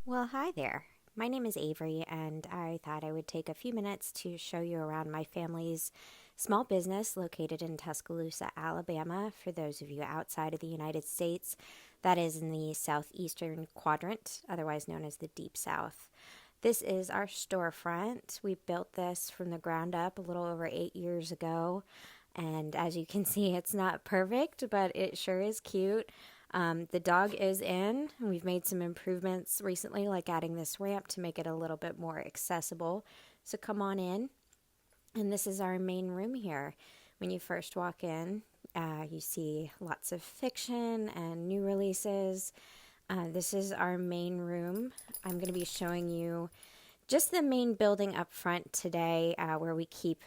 Well, hi there. My name is Avery, and I thought I would take a few minutes to show you around my family's small business located in Tuscaloosa, Alabama. For those of you outside of the United States, that is in the southeastern quadrant, otherwise known as the Deep South. This is our storefront. We built this from the ground up a little over 8 years ago. And as you can see, it's not perfect, but it sure is cute. The dog is in. We've made some improvements recently, like adding this ramp to make it a little bit more accessible. So come on in. And this is our main room here. When you first walk in, you see lots of fiction and new releases. This is our main room. I'm going to be showing you just the main building up front today, where we keep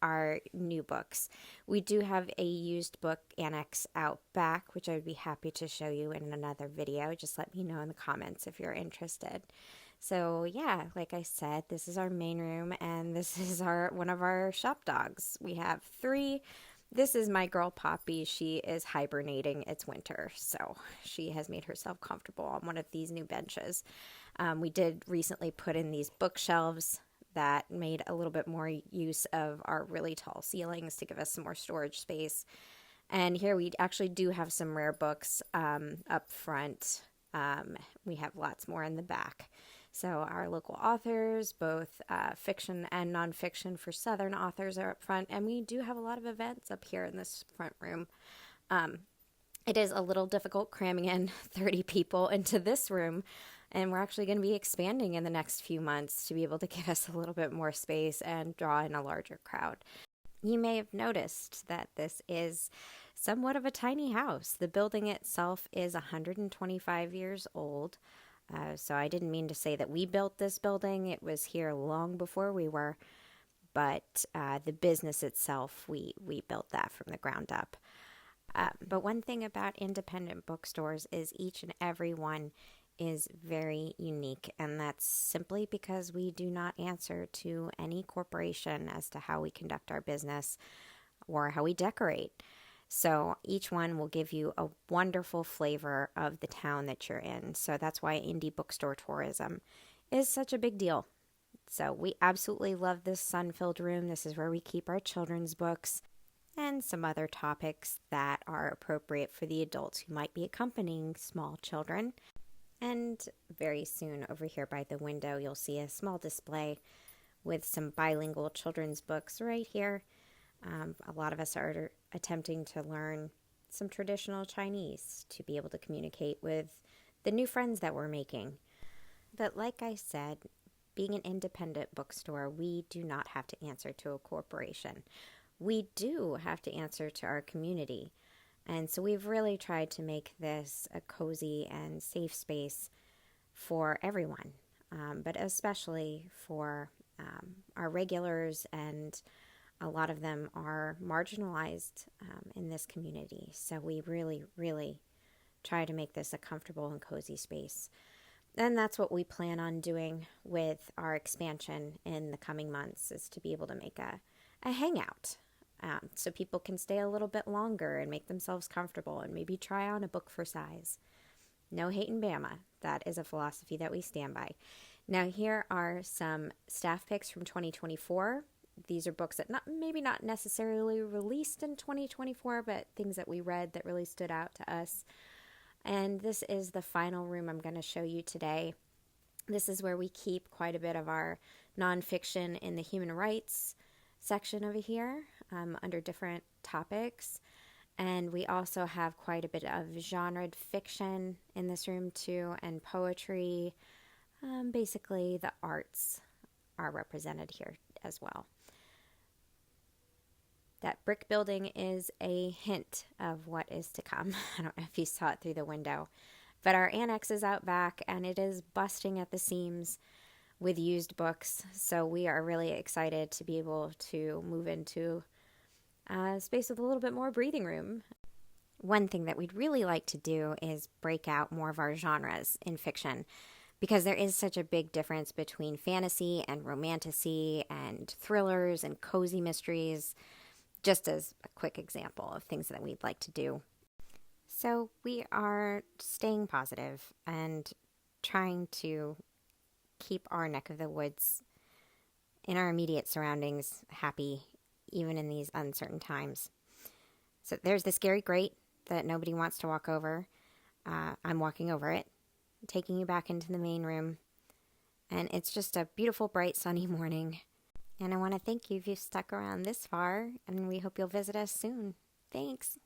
our new books. We do have a used book annex out back, which I would be happy to show you in another video. Just let me know in the comments if you're interested. So yeah, like I said, this is our main room, and this is one of our shop dogs. We have three. This is my girl Poppy. She is hibernating. It's winter, so she has made herself comfortable on one of these new benches. We did recently put in these bookshelves that made a little bit more use of our really tall ceilings to give us some more storage space. And here we actually do have some rare books up front. We have lots more in the back. So our local authors, both fiction and nonfiction for Southern authors, are up front. And we do have a lot of events up here in this front room. It is a little difficult cramming in 30 people into this room, and we're actually going to be expanding in the next few months to be able to give us a little bit more space and draw in a larger crowd. You may have noticed that this is somewhat of a tiny house. The building itself is 125 years old. So I didn't mean to say that we built this building. It was here long before we were. But the business itself, we built that from the ground up. But one thing about independent bookstores is each and every one is very unique, and that's simply because we do not answer to any corporation as to how we conduct our business or how we decorate. So each one will give you a wonderful flavor of the town that you're in. So that's why indie bookstore tourism is such a big deal. So we absolutely love this sun-filled room. This is where we keep our children's books and some other topics that are appropriate for the adults who might be accompanying small children. And very soon over here by the window, you'll see a small display with some bilingual children's books right here. A lot of us are attempting to learn some traditional Chinese to be able to communicate with the new friends that we're making. But like I said, being an independent bookstore, we do not have to answer to a corporation. We do have to answer to our community. And so we've really tried to make this a cozy and safe space for everyone, but especially for our regulars, and a lot of them are marginalized in this community. So we really, really try to make this a comfortable and cozy space. And that's what we plan on doing with our expansion in the coming months, is to be able to make a hangout. So people can stay a little bit longer and make themselves comfortable and maybe try on a book for size. No hate in Bama. That is a philosophy that we stand by. Now here are some staff picks from 2024. These are books that maybe not necessarily released in 2024, but things that we read that really stood out to us. And this is the final room I'm going to show you today. This is where we keep quite a bit of our nonfiction in the human rights section over here, under different topics. And we also have quite a bit of genred fiction in this room too, and poetry. Basically, the arts are represented here as well. That brick building is a hint of what is to come. I don't know if you saw it through the window, but our annex is out back, and it is busting at the seams with used books. So we are really excited to be able to move into a space with a little bit more breathing room. One thing that we'd really like to do is break out more of our genres in fiction, because there is such a big difference between fantasy and romantasy and thrillers and cozy mysteries, just as a quick example of things that we'd like to do. So we are staying positive and trying to keep our neck of the woods in our immediate surroundings happy, even in these uncertain times. So there's the scary grate that nobody wants to walk over. I'm walking over it, taking you back into the main room. And it's just a beautiful, bright, sunny morning. And I want to thank you if you've stuck around this far, and we hope you'll visit us soon. Thanks.